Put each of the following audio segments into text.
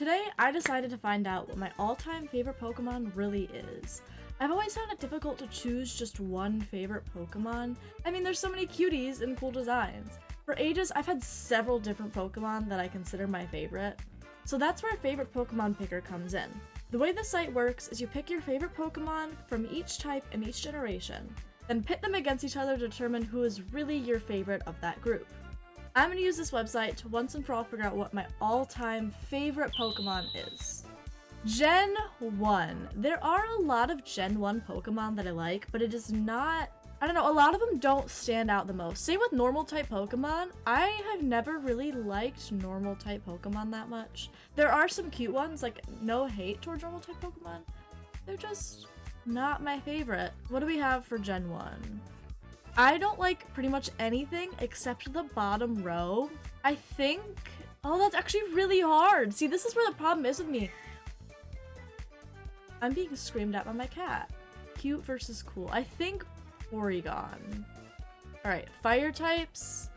Today, I decided to find out what my all-time favorite Pokemon really is. I've always found it difficult to choose just one favorite Pokemon. I mean, there's so many cuties and cool designs. For ages, I've had several different Pokemon that I consider my favorite. So that's where Favorite Pokemon Picker comes in. The way the site works is you pick your favorite Pokemon from each type and each generation, then pit them against each other to determine who is really your favorite of that group. I'm going to use this website to once and for all figure out what my all-time favorite Pokemon is. Gen 1. There are a lot of Gen 1 Pokemon that I like, but it is not... I don't know, a lot of them don't stand out the most. Same with normal type Pokemon. I have never really liked normal type Pokemon that much. There are some cute ones, like no hate towards normal type Pokemon. They're just not my favorite. What do we have for Gen 1? I don't like pretty much anything except the bottom row. I think... Oh, that's actually really hard. See, this is where the problem is with me. I'm being screamed at by my cat. Cute versus cool. I think Porygon. Alright, fire types.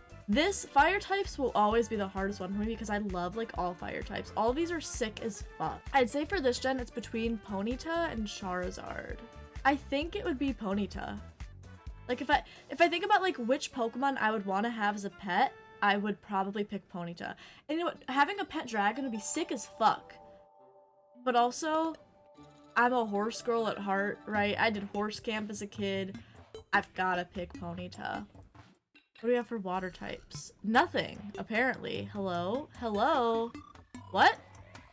Fire types will always be the hardest one for me because I love like all fire types. All of these are sick as fuck. I'd say for this gen, it's between Ponyta and Charizard. I think it would be Ponyta. Like if I think about like which Pokemon I would want to have as a pet, I would probably pick Ponyta. And you know what? Having a pet dragon would be sick as fuck. But also, I'm a horse girl at heart, right? I did horse camp as a kid. I've gotta pick Ponyta. What do we have for water types? Nothing, apparently. Hello? Hello? What?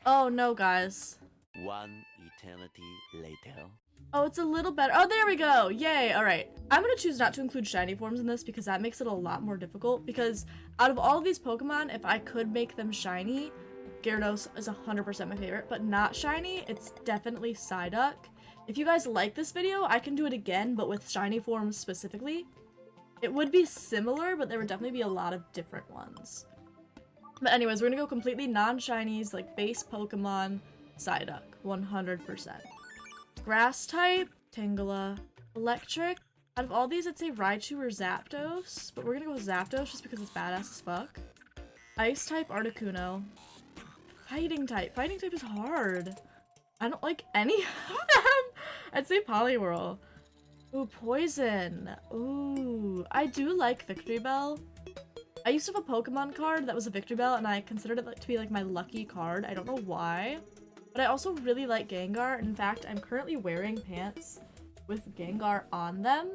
Oh no, guys. One eternity later. Oh, it's a little better. Oh, there we go. Yay. All right. I'm going to choose not to include shiny forms in this because that makes it a lot more difficult. Because out of all of these Pokemon, if I could make them shiny, Gyarados is 100% my favorite. But not shiny, it's definitely Psyduck. If you guys like this video, I can do it again, but with shiny forms specifically. It would be similar, but there would definitely be a lot of different ones. But anyways, we're going to go completely non-shinies, like base Pokemon, Psyduck, 100%. Grass type, Tangela. Electric. Out of all these, I'd say Raichu or Zapdos, but we're gonna go with Zapdos just because it's badass as fuck. Ice type, Articuno. Fighting type. Fighting type is hard. I don't like any of them. I'd say Poliwhirl. Ooh, Poison. Ooh, I do like Victory Bell. I used to have a Pokemon card that was a Victory Bell, and I considered it to be like my lucky card. I don't know why. But I also really like Gengar. In fact, I'm currently wearing pants with Gengar on them.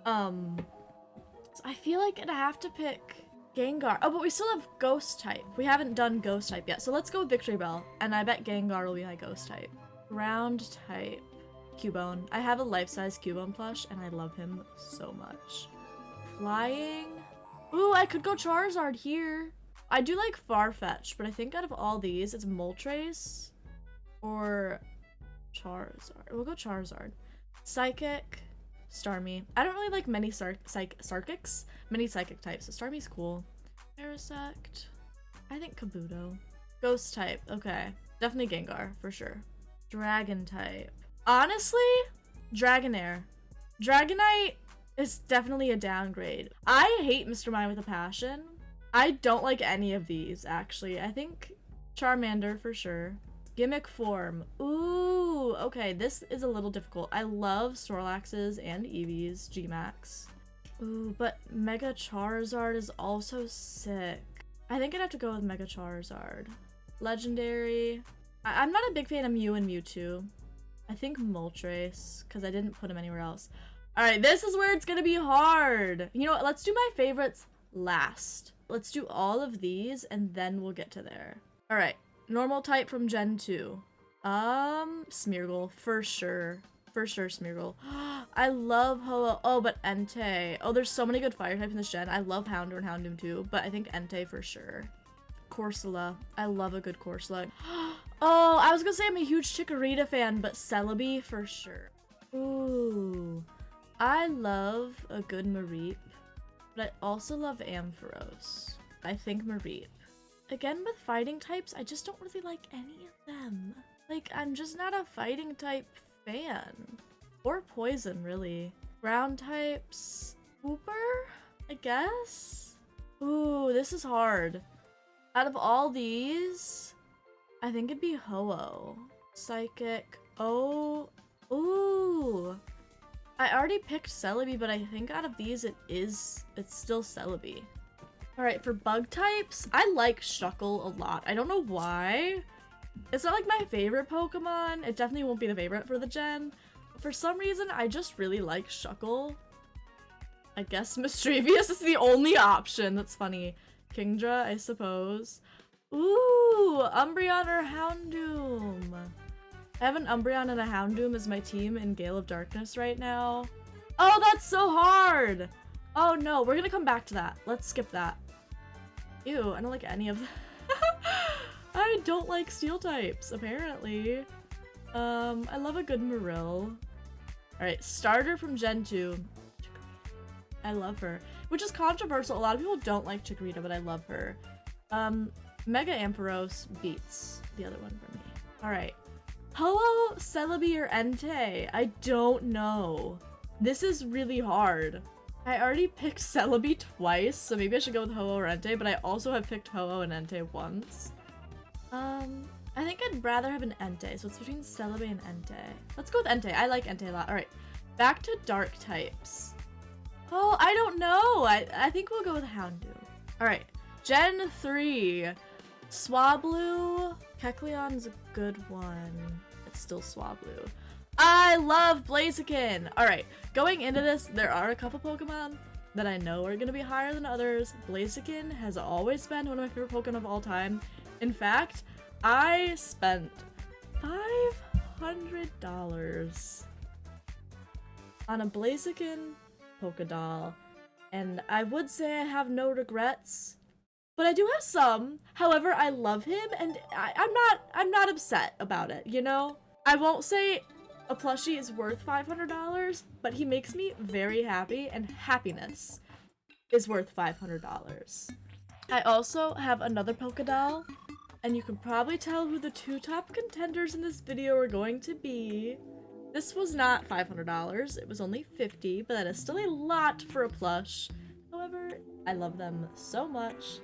So I feel like I'd have to pick Gengar. Oh, but we still have Ghost type. We haven't done Ghost type yet. So let's go with Victory Bell. And I bet Gengar will be my Ghost type. Ground type. Cubone. I have a life-size Cubone plush, and I love him so much. Flying. Ooh, I could go Charizard here. I do like Farfetch, but I think out of all these, it's Moltres. Or Charizard. We'll go Charizard. Psychic, Starmie. I don't really like many Psychics. Many Psychic types, so Starmie's cool. Parasect. I think Kabuto. Ghost type. Okay. Definitely Gengar, for sure. Dragon type. Honestly, Dragonair. Dragonite is definitely a downgrade. I hate Mr. Mime with a passion. I don't like any of these, actually. I think Charmander, for sure. Gimmick form. Ooh, okay, this is a little difficult. I love Snorlaxes and Eevees, Gmax. Ooh, but Mega Charizard is also sick. I think I'd have to go with Mega Charizard. Legendary. I'm not a big fan of Mew and Mewtwo. I think Moltres, because I didn't put him anywhere else. Alright, this is where it's gonna be hard. You know what, let's do my favorites last. Let's do all of these, and then we'll get to there. Alright. Normal type from Gen 2. Smeargle, for sure. For sure, Smeargle. I love Ho-Oh. Oh, but Entei. Oh, there's so many good fire types in this gen. I love Houndour and Houndoom too, but I think Entei for sure. Corsola. I love a good Corsola. Oh, I was gonna say I'm a huge Chikorita fan, but Celebi for sure. Ooh. I love a good Mareep, but I also love Ampharos. I think Mareep. Again, with fighting types, I just don't really like any of them. Like, I'm just not a fighting type fan. Or poison, really. Ground types. Hooper, I guess? Ooh, this is hard. Out of all these, I think it'd be Ho-Oh. Psychic. Oh. Ooh. I already picked Celebi, but I think out of these it's still Celebi. Alright, for bug types, I like Shuckle a lot. I don't know why. It's not like my favorite Pokemon. It definitely won't be the favorite for the gen. But for some reason, I just really like Shuckle. I guess Mischievous is the only option. That's funny. Kingdra, I suppose. Ooh, Umbreon or Houndoom. I have an Umbreon and a Houndoom as my team in Gale of Darkness right now. Oh, that's so hard! Oh no, we're gonna come back to that. Let's skip that. Ew, I don't like any of that. I don't like steel types, apparently. I love a good Marill. Alright, starter from Gen 2. I love her. Which is controversial. A lot of people don't like Chikorita, but I love her. Mega Ampharos beats the other one for me. Alright. Ho-Oh, Celebi, or Entei? I don't know. This is really hard. I already picked Celebi twice, so maybe I should go with Ho-Oh or Entei, but I also have picked Ho-Oh and Entei once. I think I'd rather have an Entei, so it's between Celebi and Entei. Let's go with Entei. I like Entei a lot. Alright, back to dark types. Oh, I don't know. I think we'll go with Houndoom. Alright, Gen 3. Swablu. Kecleon's a good one. It's still Swablu. I love Blaziken! Alright, going into this, there are a couple Pokemon that I know are gonna be higher than others. Blaziken has always been one of my favorite Pokemon of all time. In fact, I spent $500 on a Blaziken Pokédoll, and I would say I have no regrets, but I do have some. However, I love him, and I'm not upset about it, you know? I won't say a plushie is worth $500, but he makes me very happy, and happiness is worth $500. I also have another Pokédoll, and you can probably tell who the two top contenders in this video are going to be. This was not $500, it was only $50, but that is still a lot for a plush. However, I love them so much,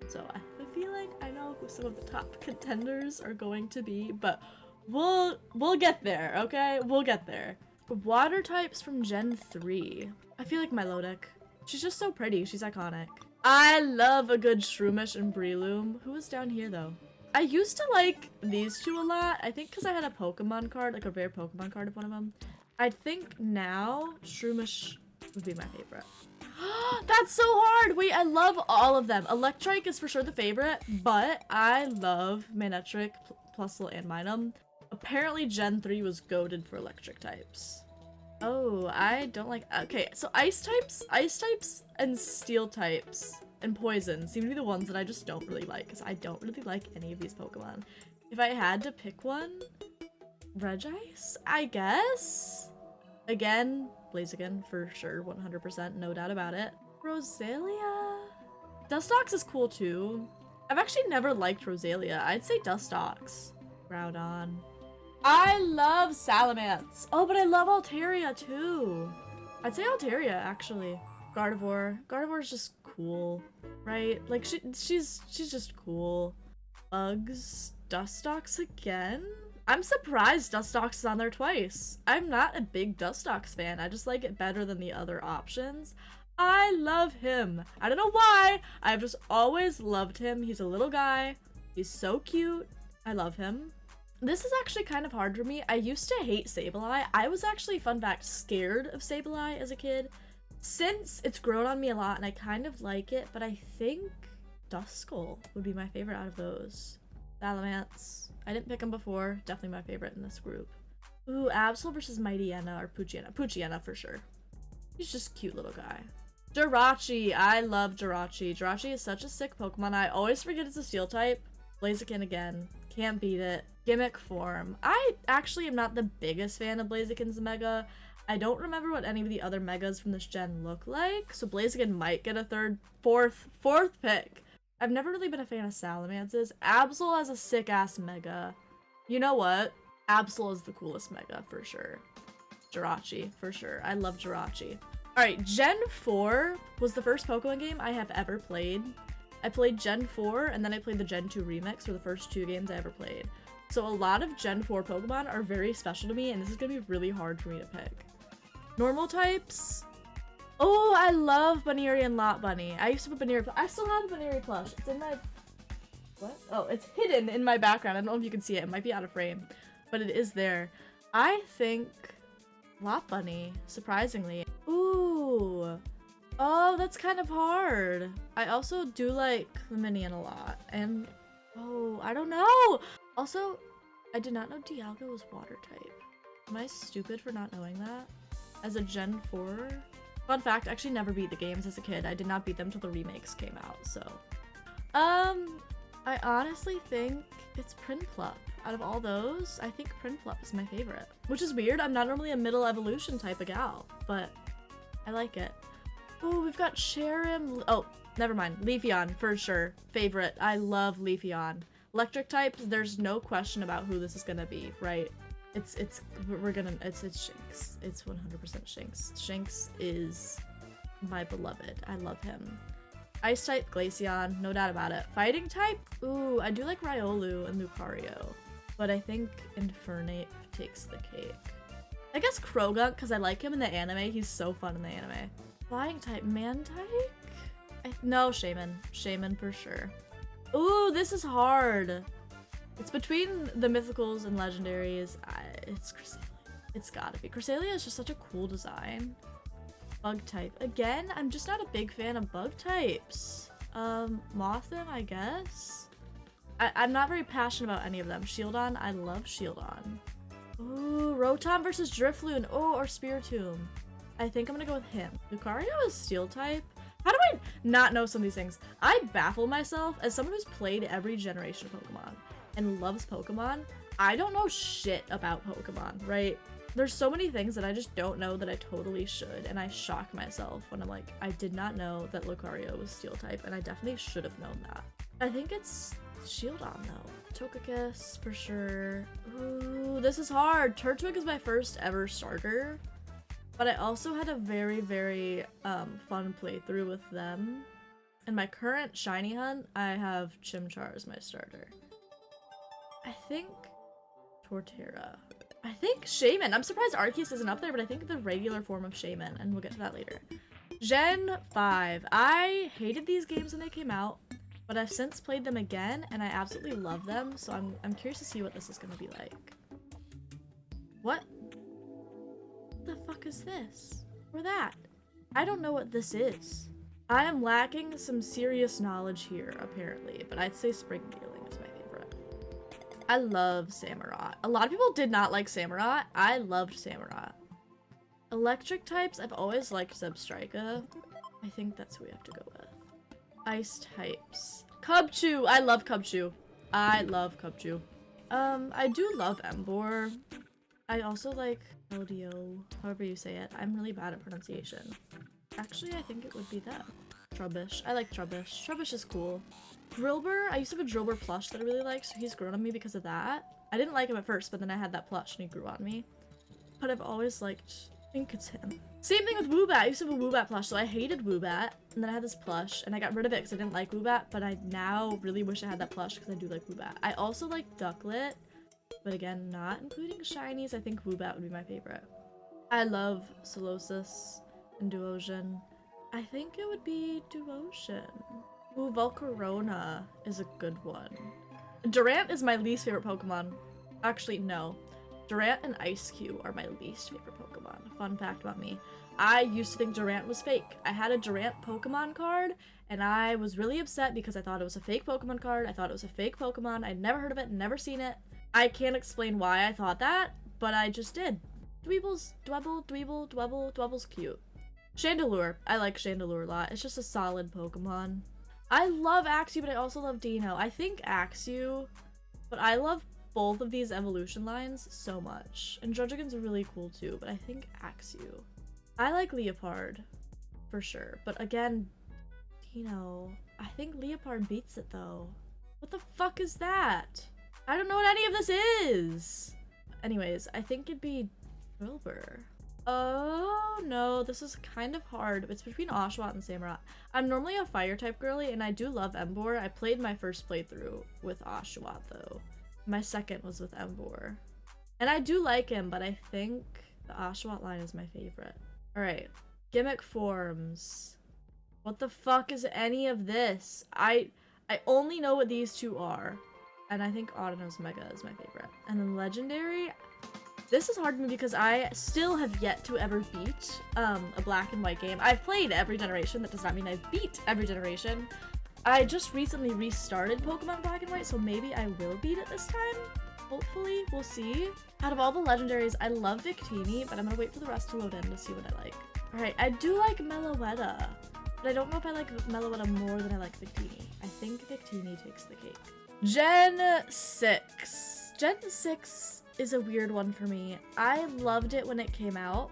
so I have a feeling I know who some of the top contenders are going to be, but we'll get there, okay? We'll get there. Water types from Gen 3. I feel like Milotic. She's just so pretty, she's iconic. I love a good Shroomish and Breloom. Who is down here though? I used to like these two a lot, I think because I had a Pokemon card, like a rare Pokemon card of one of them. I think now Shroomish would be my favorite. That's so hard! Wait, I love all of them. Electrike is for sure the favorite, but I love Manectric, Plusle, and Minun. Apparently Gen 3 was goated for electric types. Oh, I don't like- okay, so ice types, and steel types, and poison seem to be the ones that I just don't really like, because I don't really like any of these Pokemon. If I had to pick one, Regice, I guess? Again, Blaziken, for sure, 100%, no doubt about it. Roselia? Dustox is cool too. I've actually never liked Roselia. I'd say Dustox. Groudon. I love Salamence. Oh, but I love Altaria too. I'd say Altaria, actually. Gardevoir. Gardevoir is just cool, right? Like, she's just cool. Bugs. Dustox again? I'm surprised Dustox is on there twice. I'm not a big Dustox fan. I just like it better than the other options. I love him. I don't know why. I've just always loved him. He's a little guy. He's so cute. I love him. This is actually kind of hard for me. I used to hate Sableye. I was actually, fun fact, scared of Sableye as a kid. Since it's grown on me a lot and I kind of like it, but I think Duskull would be my favorite out of those. Salamence. I didn't pick him before. Definitely my favorite in this group. Ooh, Absol versus Mightyena or Poochyena. Poochyena for sure. He's just a cute little guy. Jirachi. I love Jirachi. Jirachi is such a sick Pokemon. I always forget it's a steel type. Blaziken again. Can't beat it. Gimmick form. I actually am not the biggest fan of Blaziken's Mega. I don't remember what any of the other Megas from this gen look like, so Blaziken might get a fourth pick. I've never really been a fan of Salamance's. Absol has a sick-ass Mega. You know what? Absol is the coolest Mega, for sure. Jirachi, for sure. I love Jirachi. Alright, Gen 4 was the first Pokemon game I have ever played. I played Gen 4 and then I played the Gen 2 remix for the first 2 games I ever played. So a lot of Gen 4 Pokemon are very special to me, and this is gonna be really hard for me to pick. Normal types. Oh, I love Baneri and Lot Bunny. I used to have a Baneri. I still have a Baneri plush. It's in my... What? Oh, it's hidden in my background. I don't know if you can see it. It might be out of frame, but it is there. I think Lot Bunny, surprisingly. Ooh. Oh, that's kind of hard. I also do like the Minion a lot, and... Oh, I don't know! Also, I did not know Dialga was water type. Am I stupid for not knowing that? As a Gen 4? Fun fact, I actually never beat the games as a kid. I did not beat them till the remakes came out, so... I honestly think it's Prinplup. Out of all those, I think Prinplup is my favorite. Which is weird, I'm not normally a middle evolution type of gal, but I like it. Ooh, we've got Cherim. Oh, never mind. Leafeon, for sure. Favorite. I love Leafeon. Electric types, there's no question about who this is gonna be, right? It's Shinx. It's 100% Shinx. Shinx is my beloved. I love him. Ice type, Glaceon, no doubt about it. Fighting type? Ooh, I do like Riolu and Lucario, but I think Infernape takes the cake. I guess Croagunk, because I like him in the anime. He's so fun in the anime. Flying type, Mantike? No, Shaman. Shaman for sure. Ooh, this is hard. It's between the mythicals and legendaries. It's Cresselia. It's gotta be. Cresselia is just such a cool design. Bug type. Again, I'm just not a big fan of bug types. Mothim, I guess? I'm not very passionate about any of them. Shieldon, I love Shieldon. Ooh, Rotom versus Drifloon. Oh, or Spiritomb. I think I'm gonna go with him. Lucario is Steel type. How do I not know some of these things? I baffle myself as someone who's played every generation of Pokemon and loves Pokemon. I don't know shit about Pokemon, right? There's so many things that I just don't know that I totally should, and I shock myself when I'm like, I did not know that Lucario was Steel type, and I definitely should have known that. I think it's Shieldon though. Togekiss for sure. Ooh, this is hard. Turtwig is my first ever starter. But I also had a very, very fun playthrough with them. In my current shiny hunt, I have Chimchar as my starter. I think Torterra. I think Shaman. I'm surprised Arceus isn't up there, but I think the regular form of Shaman, and we'll get to that later. Gen 5. I hated these games when they came out, but I've since played them again, and I absolutely love them, so I'm curious to see what this is going to be like. What the fuck is this? Or that? I don't know what this is. I am lacking some serious knowledge here, apparently, but I'd say Spring Dealing is my favorite. I love Samurott. A lot of people did not like Samurott. I loved Samurott. Electric types, I've always liked Zebstrika. I think that's who we have to go with. Ice types. Cubchoo! I love Cubchoo. I love Cubchoo. I do love Emboar. I also like LDO, however you say it. I'm really bad at pronunciation. Actually, I think it would be that. Trubbish. I like Trubbish. Trubbish is cool. Drillbur, I used to have a Drillbur plush that I really liked, so he's grown on me because of that. I didn't like him at first, but then I had that plush and he grew on me. But I've always liked, I think it's him. Same thing with Woobat. I used to have a Woobat plush, so I hated Woobat, and then I had this plush, and I got rid of it because I didn't like Woobat, but I now really wish I had that plush because I do like Woobat. I also like Ducklet, but again, not including shinies. I think Woobat would be my favorite. I love Solosis and Duosion. I think it would be Duosion. Ooh, Volcarona is a good one. Durant is my least favorite Pokemon. Actually, no. Durant and Ice-Q are my least favorite Pokemon. Fun fact about me. I used to think Durant was fake. I had a Durant Pokemon card, and I was really upset because I thought it was a fake Pokemon card. I thought it was a fake Pokemon. I'd never heard of it, never seen it. I can't explain why I thought that, but I just did. Dweeble's cute. Chandelure. I like Chandelure a lot. It's just a solid Pokemon. I love Axew, but I also love Dino. I think Axew, but I love both of these evolution lines so much. And Drojigan's really cool too, but I think Axew. I like Leopard, for sure. But again, Dino, I think Leopard beats it though. What the fuck is that? I don't know what any of this is! Anyways, I think it'd be Drillbur. Oh no, this is kind of hard. It's between Oshawott and Samurott. I'm normally a fire type girly and I do love Embor. I played my first playthrough with Oshawott though. My second was with Embor. And I do like him, but I think the Oshawott line is my favorite. Alright, gimmick forms. What the fuck is any of this? I only know what these two are. And I think Audino's Mega is my favorite. And then Legendary, this is hard for me because I still have yet to ever beat a black and white game. I've played every generation, that does not mean I've beat every generation. I just recently restarted Pokemon Black and White, so maybe I will beat it this time. Hopefully, we'll see. Out of all the legendaries, I love Victini, but I'm gonna wait for the rest to load in to see what I like. Alright, I do like Meloetta, but I don't know if I like Meloetta more than I like Victini. I think Victini takes the cake. Gen 6. Gen 6 is a weird one for me. I loved it when it came out.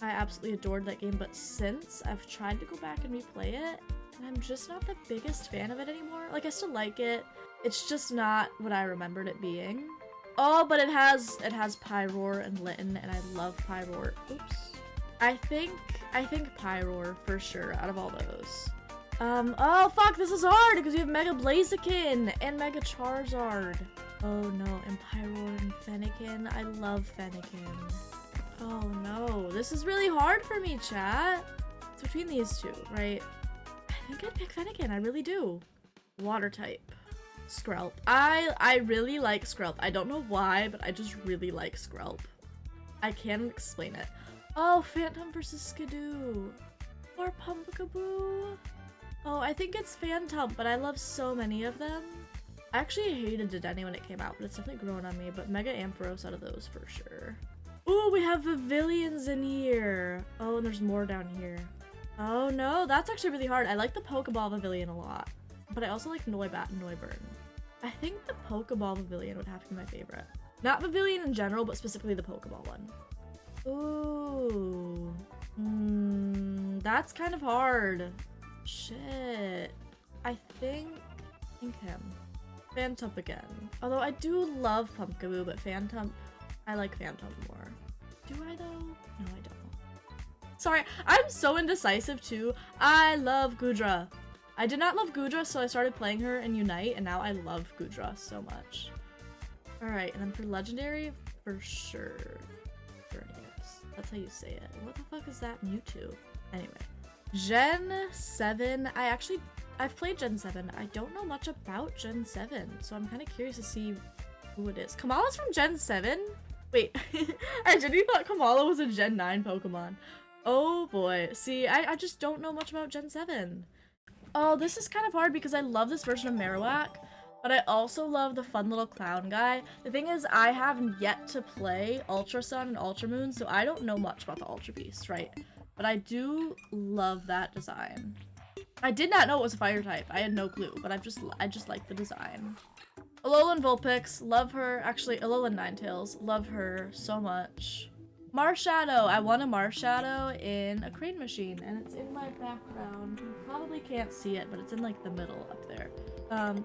I absolutely adored that game, but since I've tried to go back and replay it, and I'm just not the biggest fan of it anymore. Like, I still like it. It's just not what I remembered it being. Oh, but it has Pyroar and Litten, and I love Pyroar. Oops. I think Pyroar for sure out of all those. Oh fuck, this is hard because we have Mega Blaziken and Mega Charizard. Oh no, and Pyroar and Fennekin. I love Fennekin. Oh no, this is really hard for me, chat. It's between these two, right? I think I'd pick Fennekin, I really do. Water type. Skrelp. I really like Skrelp. I don't know why, but I just really like Skrelp. I can't explain it. Oh, Phantom versus Skidoo. Or Pumpkaboo. Oh, I think it's Phantom, but I love so many of them. I actually hated Dedenne when it came out, but it's definitely grown on me. But Mega Ampharos out of those for sure. Ooh, we have Pavilions in here. Oh, and there's more down here. Oh no, that's actually really hard. I like the Pokeball Pavilion a lot, but I also like Noibat and Noiburn. I think the Pokeball Pavilion would have to be my favorite. Not Pavilion in general, but specifically the Pokeball one. Ooh. That's kind of hard. Shit. I think him. Phantom again. Although I do love Pumpkaboo, but I like Phantom more. Do I though? No, I don't. Sorry, I'm so indecisive too. I love Goodra. I did not love Goodra, so I started playing her in Unite, and now I love Goodra so much. Alright, and then for Legendary, for sure. That's how you say it. What the fuck is that? Mewtwo. Anyway. Gen 7. I've played Gen 7. I don't know much about Gen 7, so I'm kind of curious to see who it is. Kamala's from Gen 7? Wait, I genuinely thought Kamala was a Gen 9 Pokemon. Oh boy. See, I just don't know much about Gen 7. Oh, this is kind of hard because I love this version of Marowak, but I also love the fun little clown guy. The thing is, I haven't yet to play Ultra Sun and Ultra Moon, so I don't know much about the Ultra Beast, right? But I do love that design. I did not know it was a fire type. I had no clue, but I just like the design. Alolan Vulpix, love her. Actually, Alolan Ninetales, love her so much. Marshadow, I won a Marshadow in a crane machine, and it's in my background. You probably can't see it, but it's in like the middle up there.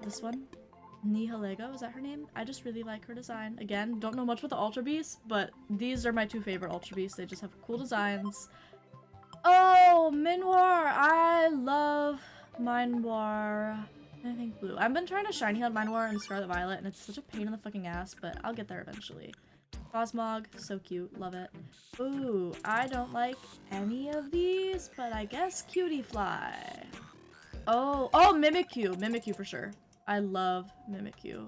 This one, Nihilego, is that her name? I just really like her design. Again, don't know much about the Ultra Beasts, but these are my two favorite Ultra Beasts. They just have cool designs. Oh, Minwar! I love Minwar. I think blue. I've been trying to shiny hunt Minwar and Scarlet Violet, and it's such a pain in the fucking ass, but I'll get there eventually. Cosmog, so cute, love it. Ooh, I don't like any of these, but I guess Cutie Fly. Oh, Mimikyu! Mimikyu for sure. I love Mimikyu.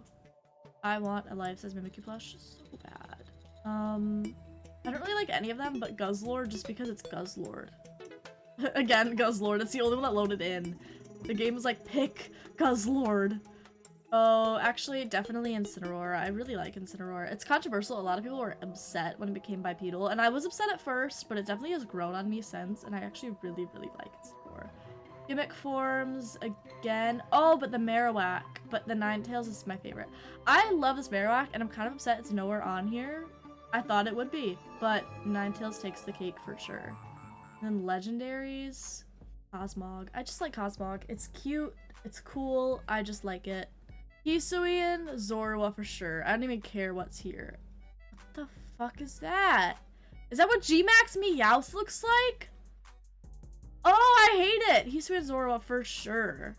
I want a life-size Mimikyu plush so bad. I don't really like any of them, but Guzzlord just because it's Guzzlord. Again, Guzzlord. It's the only one that loaded in. The game was like, pick Guzzlord. Oh, actually, definitely Incineroar. I really like Incineroar. It's controversial. A lot of people were upset when it became bipedal, and I was upset at first, but it definitely has grown on me since, and I actually really, really like Incineroar. Gimmick forms, again. Oh, but the Marowak. But the Ninetales is my favorite. I love this Marowak, and I'm kind of upset it's nowhere on here. I thought it would be, but Ninetales takes the cake for sure. And then legendaries, Cosmog. I just like Cosmog. It's cute, it's cool, I just like it. Hisuian, Zorua for sure. I don't even care what's here. What the fuck is that? Is that what Gmax Meowth looks like? Oh, I hate it. He's with Zorua for sure.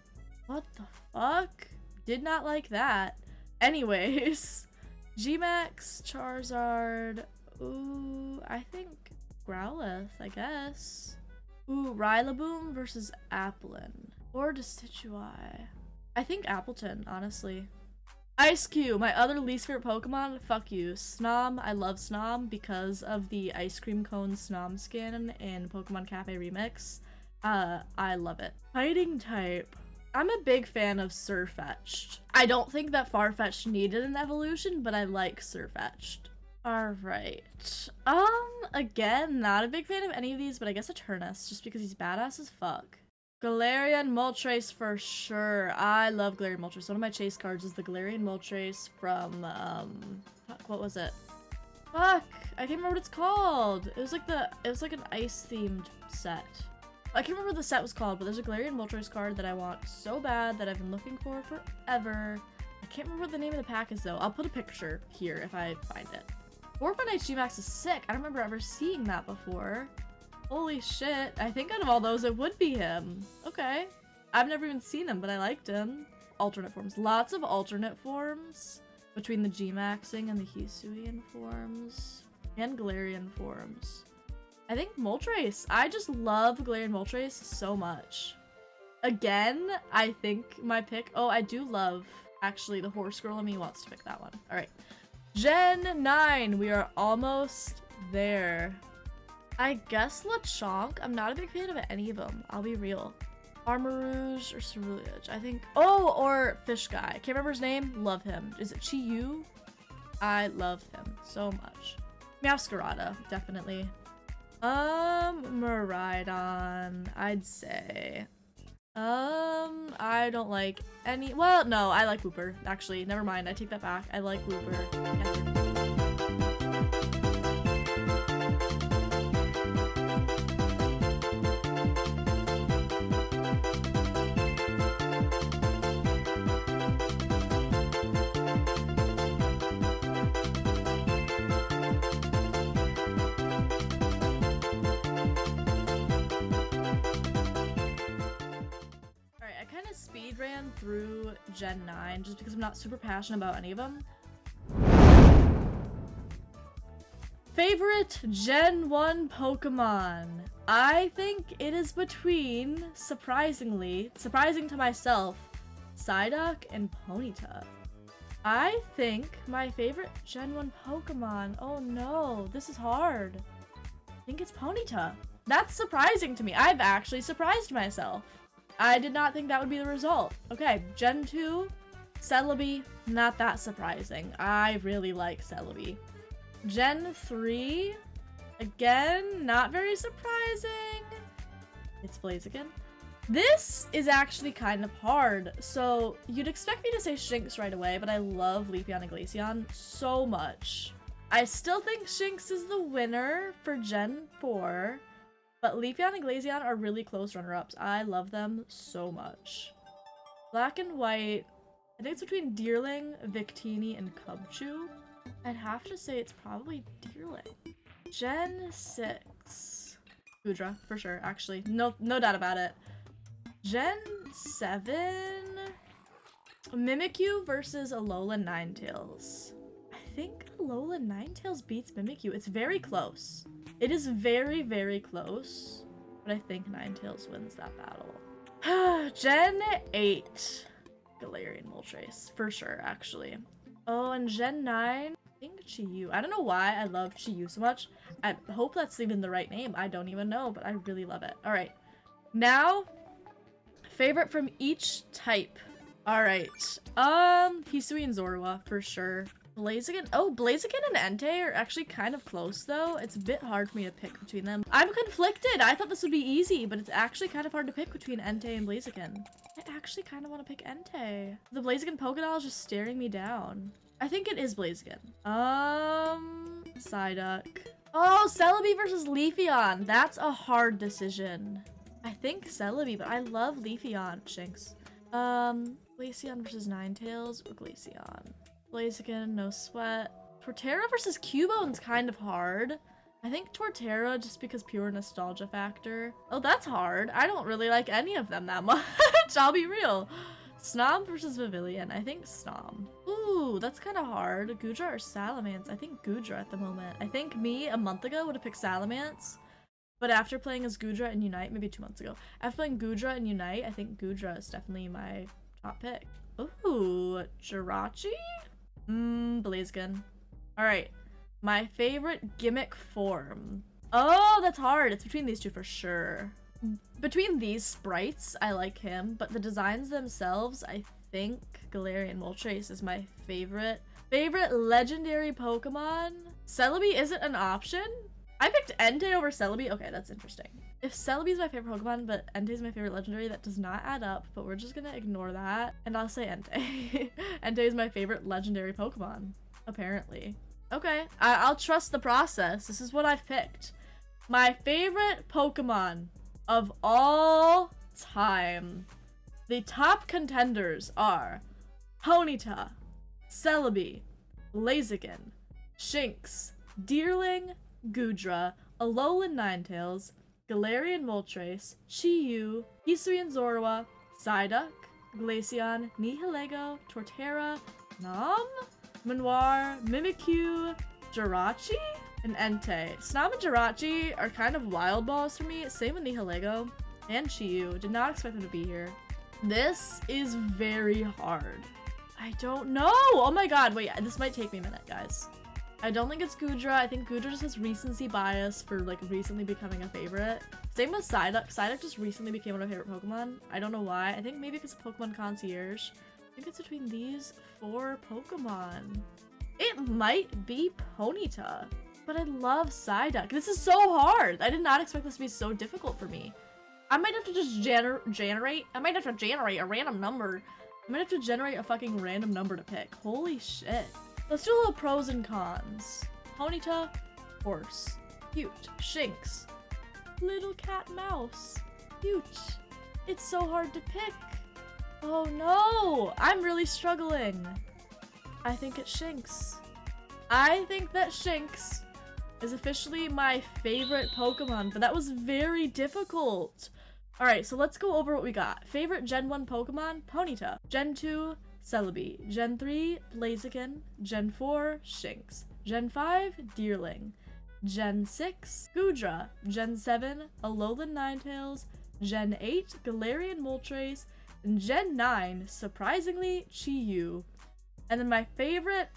What the fuck? Did not like that. Anyways, Gmax, Charizard. Ooh, I think Growlithe, I guess. Ooh, Rillaboom versus Applin. Or Decidueye. I think Appleton, honestly. Ice Cube, my other least favorite Pokemon. Fuck you. Snom, I love Snom because of the ice cream cone Snom skin in Pokemon Cafe Remix. I love it. Fighting type. I'm a big fan of Sirfetch'd. I don't think that Farfetch'd needed an evolution, but I like Sirfetch'd. Alright. Again, not a big fan of any of these, but I guess Eternus, just because he's badass as fuck. Galarian Moltres for sure. I love Galarian Moltres. One of my chase cards is the Galarian Moltres from, fuck, what was it? Fuck, I can't remember what it's called. It was like an ice themed set. I can't remember what the set was called, but there's a Galarian Moltres card that I want so bad that I've been looking for forever. I can't remember what the name of the pack is though. I'll put a picture here if I find it. 4-Fun Gmax is sick. I don't remember ever seeing that before. Holy shit. I think out of all those, it would be him. Okay. I've never even seen him, but I liked him. Alternate forms. Lots of alternate forms between the Gmaxing and the Hisuian forms. And Galarian forms. I think Moltres. I just love Galarian Moltres so much. Again, I think my pick... Oh, I do love... Actually, the horse girl in me wants to pick that one. Alright. Gen 9. We are almost there. I guess Lechonk. I'm not a big fan of any of them. I'll be real. Armarouge or Cerulean. I think... Oh, or Fish Guy. Can't remember his name. Love him. Is it Chi-Yu? I love him so much. Meowscarada, definitely. Miraidon, I'd say. I don't like any... Well, no, I like Wooper. Actually, never mind. I take that back. I like Wooper. Yeah. Speed ran through Gen 9 just because I'm not super passionate about any of them. Favorite Gen 1 Pokemon? I think it is between, surprising to myself, Psyduck and Ponyta. I think my favorite Gen 1 Pokemon, oh no, this is hard. I think it's Ponyta. That's surprising to me. I've actually surprised myself. I did not think that would be the result. Okay, Gen 2, Celebi, not that surprising. I really like Celebi. Gen 3, again, not very surprising. It's Blaziken. This is actually kind of hard. So you'd expect me to say Shinx right away, but I love Leafeon and Glaceon so much. I still think Shinx is the winner for Gen 4. But Leafeon and Glaceon are really close runner-ups. I love them so much. Black and White. I think it's between Deerling, Victini, and Cubchoo. I'd have to say it's probably Deerling. Gen 6. Goodra, for sure, actually. No doubt about it. Gen 7. Mimikyu versus Alolan Ninetales. I think Alolan Ninetales beats Mimikyu. It's very close. It is very, very close, but I think Ninetales wins that battle. Gen 8. Galarian Moltres, for sure, actually. Oh, and Gen 9, I think Chi-Yu. I don't know why I love Chi-Yu so much. I hope that's even the right name. I don't even know, but I really love it. All right. Now, favorite from each type. All right. Hisui and Zorua, for sure. Blaziken. Oh, Blaziken and Entei are actually kind of close, though. It's a bit hard for me to pick between them. I'm conflicted. I thought this would be easy, but it's actually kind of hard to pick between Entei and Blaziken. I actually kind of want to pick Entei. The Blaziken Pokédoll is just staring me down. I think it is Blaziken. Psyduck. Oh, Celebi versus Leafeon. That's a hard decision. I think Celebi, but I love Leafeon. Shinx. Glaceon versus Ninetales or Glaceon? Blaziken, no sweat. Torterra versus Cubone's kind of hard. I think Torterra just because pure nostalgia factor. Oh, that's hard. I don't really like any of them that much. I'll be real. Snom versus Pavilion. I think Snom. Ooh, that's kind of hard. Gudra or Salamence? I think Gudra at the moment. I think me a month ago would have picked Salamence. But after playing as Gudra and Unite, maybe 2 months ago, after playing Gudra and Unite, I think Gudra is definitely my top pick. Ooh, Jirachi? Blaziken. Alright, my favorite gimmick form. Oh, that's hard. It's between these two for sure. Between these sprites, I like him, but the designs themselves, I think Galarian Moltres is my favorite. Favorite legendary Pokemon? Celebi isn't an option? I picked Entei over Celebi. Okay, that's interesting. If Celebi is my favorite Pokemon, but Entei is my favorite legendary, that does not add up, but we're just gonna ignore that. And I'll say Entei. Entei is my favorite legendary Pokemon, apparently. Okay, I'll trust the process. This is what I've picked. My favorite Pokemon of all time. The top contenders are Ponyta, Celebi, Blaziken, Shinx, Deerling, Gudra, Alolan Ninetales, Galarian Moltres, Chi-Yu, Hisuian Zorua, Psyduck, Glaceon, Nihilego, Torterra, Nom, Manoir, Mimikyu, Jirachi, and Entei. Snom and Jirachi are kind of wild balls for me. Same with Nihilego and Chi-Yu. Did not expect them to be here. This is very hard. I don't know. Oh my god. Wait, this might take me a minute, guys. I don't think it's Gudra. I think Gudra just has recency bias for like recently becoming a favorite. Same with Psyduck. Psyduck just recently became one of my favorite Pokemon. I don't know why. I think maybe because of Pokemon Concierge. I think it's between these 4 Pokemon. It might be Ponyta. But I love Psyduck. This is so hard. I did not expect this to be so difficult for me. I might have to just generate. I might have to generate a random number. I might have to generate a fucking random number to pick. Holy shit. Let's do a little pros and cons. Ponyta, horse. Cute. Shinx. Little cat mouse. Cute. It's so hard to pick. Oh no! I'm really struggling. I think it's Shinx. I think that Shinx is officially my favorite Pokemon, but that was very difficult. Alright, so let's go over what we got. Favorite Gen 1 Pokemon? Ponyta. Gen 2, Celebi. Gen 3, Blaziken. Gen 4, Shinx. Gen 5, Deerling. Gen 6, Gudra. Gen 7, Alolan Ninetales. Gen 8, Galarian Moltres. And Gen 9, surprisingly, Chi-Yu. And then my favorite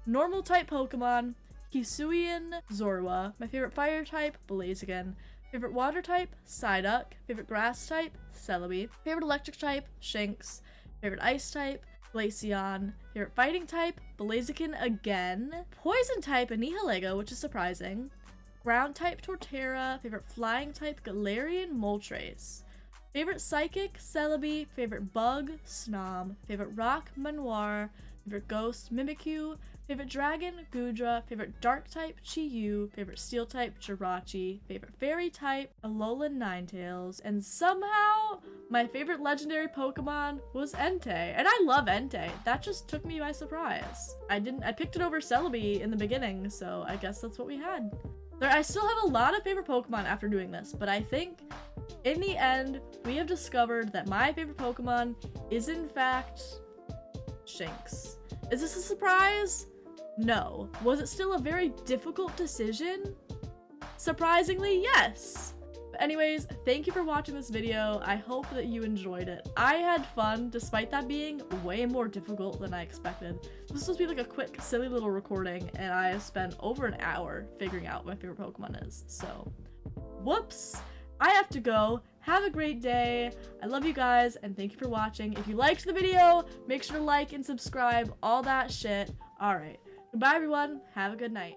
normal type Pokemon, Hisuian Zorua. My favorite fire type, Blaziken. Favorite water type, Psyduck. Favorite grass type, Celebi. Favorite electric type, Shinx. Favorite ice type, Glaceon. Favorite fighting type, Blaziken again. Poison type, Nihilego, which is surprising. Ground type, Torterra. Favorite flying type, Galarian Moltres. Favorite psychic, Celebi. Favorite bug, Snom. Favorite rock, Manoir. Favorite ghost, Mimikyu. Favorite dragon, Gudra. Favorite dark type, Chi-Yu. Favorite steel type, Jirachi. Favorite fairy type, Alolan Ninetales. And somehow, my favorite legendary Pokemon was Entei. And I love Entei. That just took me by surprise. I picked it over Celebi in the beginning, so I guess that's what we had. I still have a lot of favorite Pokemon after doing this, but I think in the end, we have discovered that my favorite Pokemon is in fact Shinx. Is this a surprise? No. Was it still a very difficult decision? Surprisingly, yes. But anyways, thank you for watching this video. I hope that you enjoyed it. I had fun, despite that being way more difficult than I expected. This was supposed to be like a quick, silly little recording, and I spent over an hour figuring out what my favorite Pokemon is. So, whoops. I have to go. Have a great day. I love you guys, and thank you for watching. If you liked the video, make sure to like and subscribe, all that shit. Alright. Goodbye, everyone. Have a good night.